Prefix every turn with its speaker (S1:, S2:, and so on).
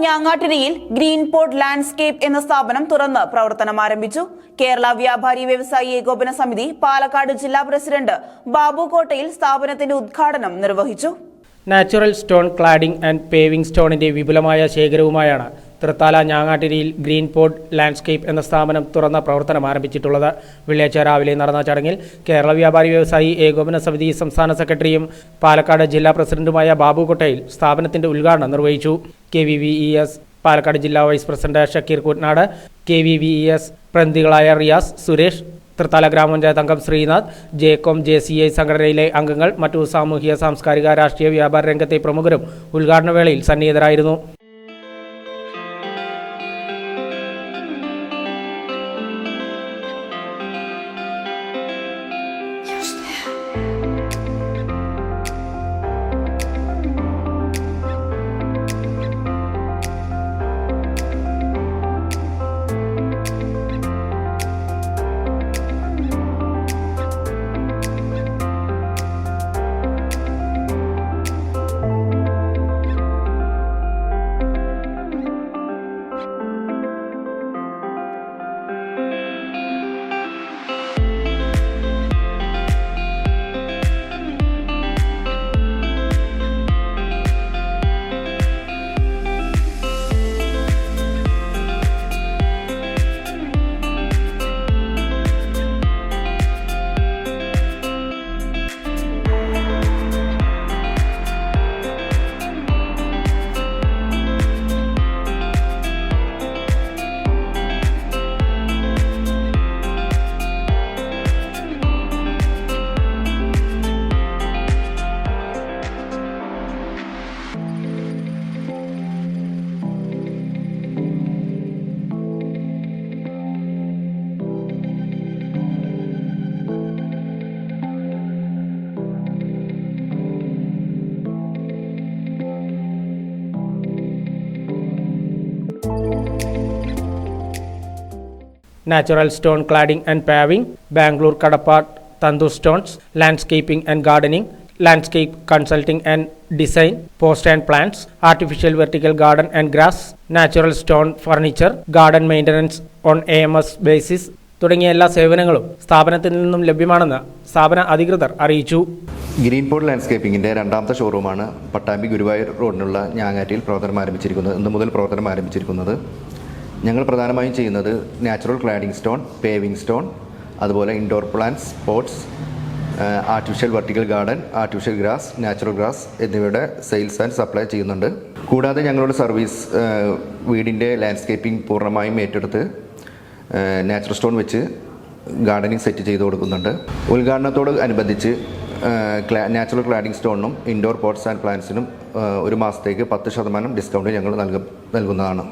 S1: ഞാങ്ങാട്ടിരിയിൽ green port landscape എന്ന സ്ഥാപനം തുറന്ന് പ്രവർത്തനം ആരംഭിച്ചു. കേരള വ്യാപാരി വ്യവസായി ഏകോപന സമിതി പാലക്കാട് ജില്ലാ പ്രസിഡന്റ് ബാബു കോട്ടയിൽ സ്ഥാപനത്തിന്റെ ഉദ്ഘാടനം നിർവഹിച്ചു.
S2: Natural stone cladding and paving സ്റ്റോണിന്റെ വിപുലമായ ശേഖരവുമായാണ് തൃത്താല ഞാങ്ങാട്ടിരിയിൽ ഗ്രീൻ പോർട്ട് ലാൻഡ്സ്കേപ്പ് എന്ന സ്ഥാപനം തുറന്ന പ്രവർത്തനം ആരംഭിച്ചിട്ടുള്ളത്. വെള്ളിയാഴ്ച രാവിലെ നടന്ന ചടങ്ങിൽ കേരള വ്യാപാരി വ്യവസായി ഏകോപന സമിതി സംസ്ഥാന സെക്രട്ടറിയും പാലക്കാട് ജില്ലാ പ്രസിഡന്റുമായ ബാബു കോട്ടയിൽ സ്ഥാപനത്തിന്റെ ഉദ്ഘാടനം നിർവഹിച്ചു. KVVES പാലക്കാട് ജില്ലാ vice president Shakeer Koottanad, KVVES പ്രതിനിധികളായ റിയാസ്, സുരേഷ്, തൃത്താല ഗ്രാമപഞ്ചായത്ത് അംഗം ശ്രീനാഥ്, ജേക്കോം, JCI സംഘടനയിലെ അംഗങ്ങൾ, മറ്റു സാമൂഹിക, സാംസ്കാരിക, രാഷ്ട്രീയ, വ്യാപാര രംഗത്തെ പ്രമുഖരും ഉദ്ഘാടന വേളയിൽ സന്നിഹിതരായിരുന്നു. Natural stone cladding and paving, Bangalore Kadapa Tandu stones, landscaping and gardening, landscape consulting and design, post and plants, artificial vertical garden and grass, natural stone furniture, garden maintenance on AMS basis തുടങ്ങിയ എല്ലാ സേവനങ്ങളും സ്ഥാപനത്തിൽ നിന്നും ലഭ്യമാണെന്ന് സ്ഥാപന അധികൃതർ അറിയിച്ചു.
S3: Green port ലാൻഡ്സ്കേപ്പിംഗിൻ്റെ രണ്ടാമത്തെ ഷോറൂമാണ് പട്ടാമ്പി ഗുരുവായൂർ റോഡിനുള്ള ഞാങ്ങാറ്റിയിൽ പ്രവർത്തനം ആരംഭിച്ചിരിക്കുന്നത്. ഇന്ന് മുതൽ പ്രവർത്തനം ആരംഭിച്ചിരിക്കുന്നത്. ഞങ്ങൾ പ്രധാനമായും ചെയ്യുന്നത് natural cladding stone, paving stone, അതുപോലെ indoor plants, pots, artificial vertical garden, artificial grass, natural grass എന്നിവയുടെ സെയിൽസ് ആൻഡ് സപ്ലൈ ചെയ്യുന്നുണ്ട്. കൂടാതെ ഞങ്ങളുടെ സർവീസ് വീടിൻ്റെ ലാൻഡ്സ്കേപ്പിംഗ് പൂർണ്ണമായും ഏറ്റെടുത്ത് നാച്ചുറൽ സ്റ്റോൺ വെച്ച് ഗാർഡനിങ് സെറ്റ് ചെയ്ത് കൊടുക്കുന്നുണ്ട്. ഉദ്ഘാടനത്തോട് അനുബന്ധിച്ച് നാച്ചുറൽ ക്ലാഡിംഗ് സ്റ്റോണിനും ഇൻഡോർ പോട്ട്സ് ആൻഡ് പ്ലാന്റ്സിനും 1 മാസത്തേക്ക് 10% ഡിസ്കൗണ്ട് ഞങ്ങൾ നൽകുന്നതാണ്.